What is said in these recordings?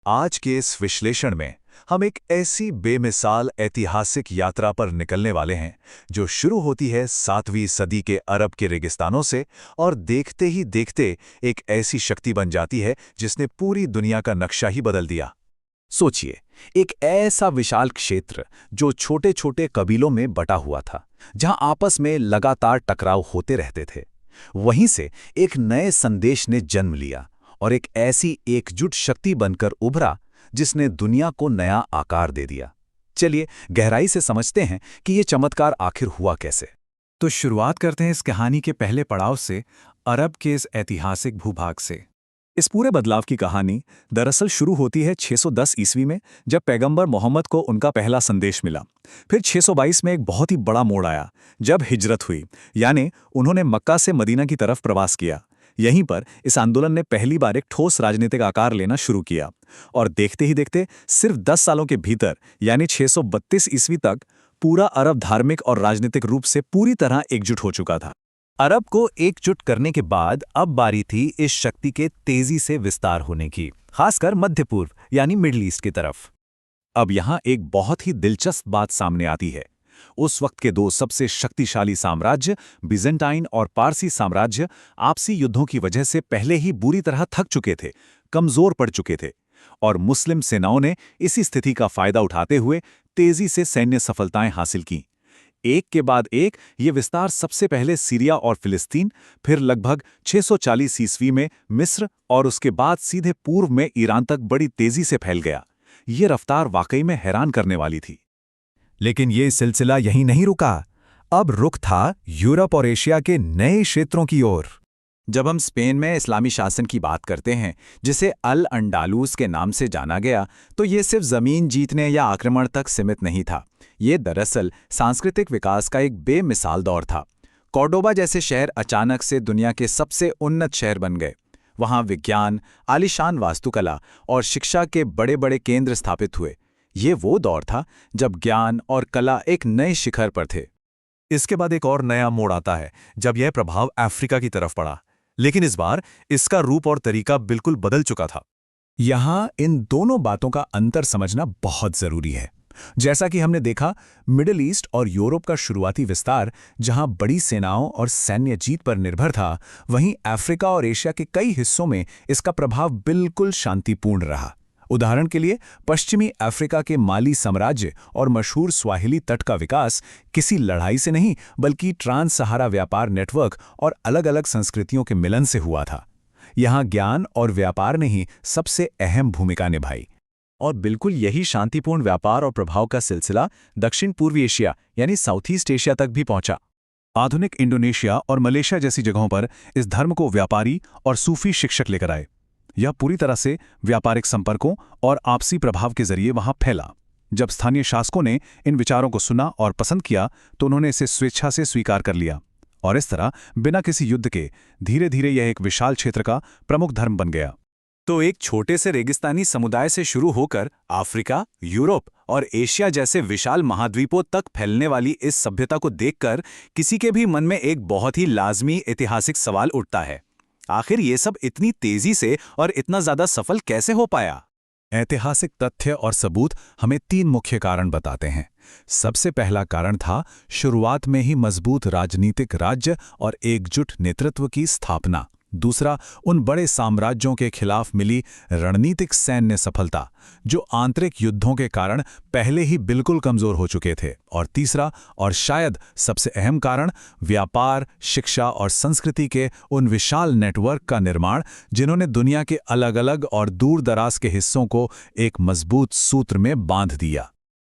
आज के इस विश्लेषण में हम एक ऐसी बेमिसाल ऐतिहासिक यात्रा पर निकलने वाले हैं जो शुरू होती है 7वीं सदी के अरब के रेगिस्तानों से और देखते ही देखते एक ऐसी शक्ति बन जाती है जिसने पूरी दुनिया का नक्शा ही बदल दिया। सोचिए, एक ऐसा विशाल क्षेत्र जो छोटे छोटे कबीलों में बटा हुआ था, जहां आपस में लगातार टकराव होते रहते थे। वहीं से एक नए संदेश ने जन्म लिया और एक ऐसी एकजुट शक्ति बनकर उभरा जिसने दुनिया को नया आकार दे दिया। चलिए गहराई से समझते हैं कि ये चमत्कार आखिर हुआ कैसे। तो शुरुआत करते हैं इस कहानी के पहले पड़ाव से, अरब के इस ऐतिहासिक भूभाग से। इस पूरे बदलाव की कहानी दरअसल शुरू होती है 610 ईस्वी में, जब पैगंबर मोहम्मद को उनका पहला संदेश मिला। फिर 622 में एक बहुत ही बड़ा मोड़ आया, जब हिजरत हुई, यानी उन्होंने मक्का से मदीना की तरफ प्रवास किया। यहीं पर इस आंदोलन ने पहली बार एक ठोस राजनीतिक आकार लेना शुरू किया और देखते ही देखते सिर्फ 10 सालों के भीतर, यानी 632 ईस्वी तक, पूरा अरब धार्मिक और राजनीतिक रूप से पूरी तरह एकजुट हो चुका था। अरब को एकजुट करने के बाद अब बारी थी इस शक्ति के तेजी से विस्तार होने की, खासकर मध्य पूर्व यानी मिडिल ईस्ट की तरफ। अब यहां एक बहुत ही दिलचस्प बात सामने आती है। उस वक्त के दो सबसे शक्तिशाली साम्राज्य, बिजेंटाइन और पारसी साम्राज्य, आपसी युद्धों की वजह से पहले ही बुरी तरह थक चुके थे, कमजोर पड़ चुके थे, और मुस्लिम सेनाओं ने इसी स्थिति का फायदा उठाते हुए तेजी से सैन्य सफलताएं हासिल की। एक के बाद एक ये विस्तार सबसे पहले सीरिया और फिलिस्तीन, फिर लगभग 640 ईस्वी में मिस्र और उसके बाद सीधे पूर्व में ईरान तक बड़ी तेजी से फैल गया। ये रफ्तार वाकई में हैरान करने वाली थी। लेकिन ये सिलसिला यहीं नहीं रुका। अब रुख था यूरोप और एशिया के नए क्षेत्रों की ओर। जब हम स्पेन में इस्लामी शासन की बात करते हैं, जिसे अल अंडालूस के नाम से जाना गया, तो ये सिर्फ जमीन जीतने या आक्रमण तक सीमित नहीं था। ये दरअसल सांस्कृतिक विकास का एक बेमिसाल दौर था। कॉर्डोबा जैसे शहर अचानक से दुनिया के सबसे उन्नत शहर बन गए। वहाँ विज्ञान, आलीशान वास्तुकला और शिक्षा के बड़े बड़े केंद्र स्थापित हुए। ये वो दौर था जब ज्ञान और कला एक नए शिखर पर थे। इसके बाद एक और नया मोड़ आता है, जब यह प्रभाव अफ्रीका की तरफ पड़ा। लेकिन इस बार इसका रूप और तरीका बिल्कुल बदल चुका था। यहां इन दोनों बातों का अंतर समझना बहुत जरूरी है। जैसा कि हमने देखा, मिडिल ईस्ट और यूरोप का शुरुआती विस्तार जहां बड़ी सेनाओं और सैन्य जीत पर निर्भर था, वहीं अफ्रीका और एशिया के कई हिस्सों में इसका प्रभाव बिल्कुल शांतिपूर्ण रहा। उदाहरण के लिए, पश्चिमी अफ्रीका के माली साम्राज्य और मशहूर स्वाहिली तट का विकास किसी लड़ाई से नहीं, बल्कि ट्रांस सहारा व्यापार नेटवर्क और अलग-अलग संस्कृतियों के मिलन से हुआ था। यहाँ ज्ञान और व्यापार ने ही सबसे अहम भूमिका निभाई। और बिल्कुल यही शांतिपूर्ण व्यापार और प्रभाव का सिलसिला दक्षिण पूर्वी एशिया यानी साउथ ईस्ट एशिया तक भी पहुंचा। आधुनिक इंडोनेशिया और मलेशिया जैसी जगहों पर इस धर्म को व्यापारी और सूफी शिक्षक लेकर आए। यह पूरी तरह से व्यापारिक संपर्कों और आपसी प्रभाव के जरिए वहां फैला। जब स्थानीय शासकों ने इन विचारों को सुना और पसंद किया, तो उन्होंने इसे स्वेच्छा से स्वीकार कर लिया, और इस तरह बिना किसी युद्ध के धीरे धीरे यह एक विशाल क्षेत्र का प्रमुख धर्म बन गया। तो एक छोटे से रेगिस्तानी समुदाय से शुरू होकर अफ्रीका, यूरोप और एशिया जैसे विशाल महाद्वीपों तक फैलने वाली इस सभ्यता को देखकर किसी के भी मन में एक बहुत ही लाजमी ऐतिहासिक सवाल उठता है, आखिर ये सब इतनी तेजी से और इतना ज्यादा सफल कैसे हो पाया? ऐतिहासिक तथ्य और सबूत हमें 3 मुख्य कारण बताते हैं। सबसे पहला कारण था शुरुआत में ही मजबूत राजनीतिक राज्य और एकजुट नेतृत्व की स्थापना। दूसरा, उन बड़े साम्राज्यों के खिलाफ मिली रणनीतिक सैन्य सफलता, जो आंतरिक युद्धों के कारण पहले ही बिल्कुल कमजोर हो चुके थे। और तीसरा, और शायद सबसे अहम कारण, व्यापार, शिक्षा और संस्कृति के उन विशाल नेटवर्क का निर्माण, जिन्होंने दुनिया के अलग-अलग और दूर दराज के हिस्सों को एक मजबूत सूत्र में बांध दिया।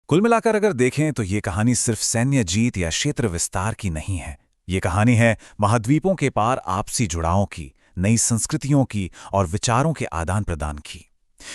कुल मिलाकर अगर देखें तो ये कहानी सिर्फ सैन्य जीत या क्षेत्र विस्तार की नहीं है। ये कहानी है महाद्वीपों के पार आपसी जुड़ावों की, नई संस्कृतियों की और विचारों के आदान प्रदान की।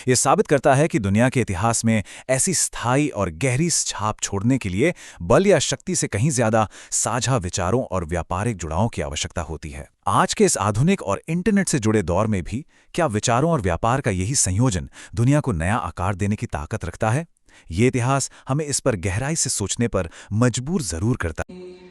ये साबित करता है कि दुनिया के इतिहास में ऐसी स्थायी और गहरी छाप छोड़ने के लिए बल या शक्ति से कहीं ज्यादा साझा विचारों और व्यापारिक जुड़ावों की आवश्यकता होती है। आज के इस आधुनिक और इंटरनेट से जुड़े दौर में भी क्या विचारों और व्यापार का यही संयोजन दुनिया को नया आकार देने की ताकत रखता है? ये इतिहास हमें इस पर गहराई से सोचने पर मजबूर जरूर करता है।